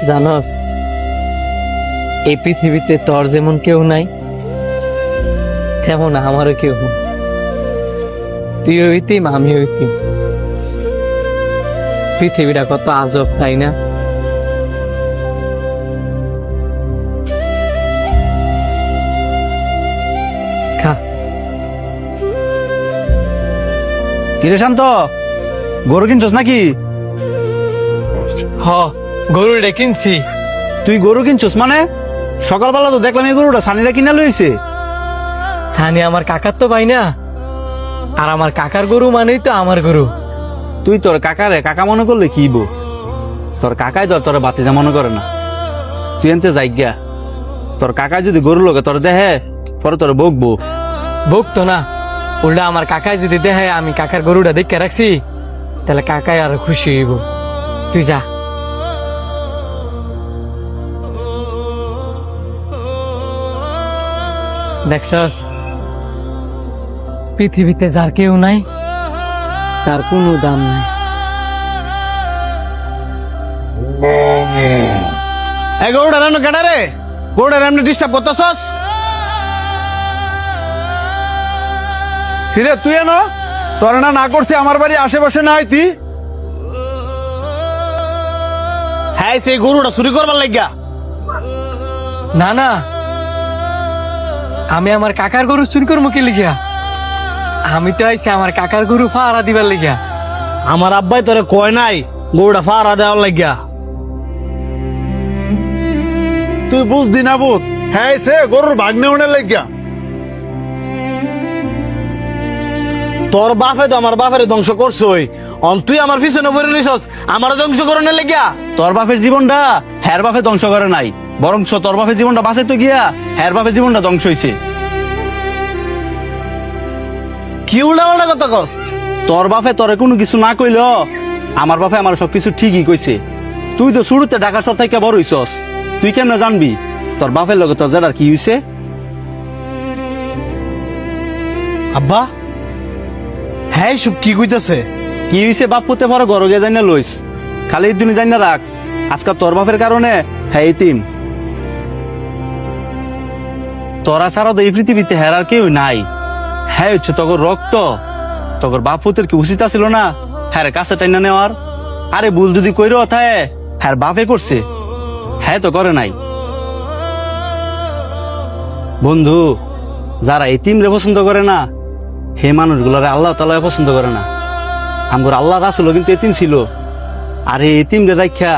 জানস, এই পৃথিবীতে তোর যেমন কেউ নাই, তেমন আমারও কেউ নেই। তুই হইতিম, আমি হইতিম। পৃথিবীটা কত আজব, তাই না? খা। কিরে শান্ত, গরু কিনছস নাকি? হ, গরুটা কিনছি। তুই গরু কিনছস মানে? সকালবেলা তো দেখলাম এই গরুটা সানিরা কিনা লইছে। সানি আমার কাকার তো পাই না, আর আমার কাকার গরু মানেই তো আমার গরু। তুই তোর কাকারে কাকা মনে করলে কি বো? তোর কাকাই তোর বাতিজা মনে করে না। তুই এনতে যাইগা, তোর কাকাই যদি গরু লোকে তোর দেহে পরে তোর বকবো। ভুগতো না, উল্টা আমার কাকাই যদি দেখে আমি কাকার গরুটা দেখে রাখছি, তাহলে কাকাই আরো খুশি হইব। তুই যা। দেখছস, পৃথিবীতে যার কেউ নাই, তার কোনো দাম নাই। এই গরুটা রান্না কেটা রে? গরুটা রান্না ডিস্টার্ব করতেছস? হিরে তুই এনো তোর না করছে আমার বাড়ি আশেপাশে না আইতি। হ্যাঁ, সেই গরুটা চুরি করবার লাগিয়া। না না, আমি আমার কাকার গরু চুরি করবো কি লিখিয়া? আমি তো আইছি আমার কাকার গরু ফাড়া দিবার লিখিয়া। আমার আব্বাই তোরে কয় নাই গরুটা ফাড়া দেওয়ার লাগিয়া? তুই বুঝদি না বুঝ, হ্যাঁ সে গরুর ভাগ্নে উনের লাগিয়া। তোর বাপে তো আমার বাপের ধ্বংস করছই, তুই আমার পিছনে পড়ে রইছস আমার ধ্বংস করণের লাগিয়া। তোর বাপের জীবনটা হ্যার বাপে ধ্বংস করে নাই, বরং তোর বাপের জীবনটা বাঁচে তো গিয়া হ্যার বাপের জীবনটা ধ্বংস হয়েছে। কি উল্টা কথা কস? তোর বাপে তোরে কোনো কিছু না কইল, আমার বাপে আমার সবকিছু ঠিকই কইছে। তুই তো শুরুতে ঢাকা শহর থেকে বড় হইছস, তুই কেমনে জানবি তোর বাপের লগে তোর জেডার কি হইছে? আব্বা হ্যাঁ সব কি কইতাছে? কি হইছে বাপ পুতে পরে গরগে যাই না লইস, খালি দুনি যাই না রাখ। আজকাল তোর বাপের কারণে হ্যাঁ ইতিম। তোরা ছাড়া তো এই পৃথিবীতে হেরার কেউ নাই। হ্যাঁ হচ্ছে তগর রক্ত, তগর বাপ পুতের কি উচিত ছিল না হ্যাঁ কাছে টাইনা নেওয়ার? আরে ভুল যদি কইরো থায় হ্যাঁ বাপে করছে, হ্যাঁ তো করে নাই। বন্ধু, যারা এতিম রে পছন্দ করে না, হে মানুষগুলারে আল্লাহ তাআলা পছন্দ করে না। আমগর আল্লাহ রাসূলও কিন্তু এতিম ছিল, আর এই এতিম রে রাখা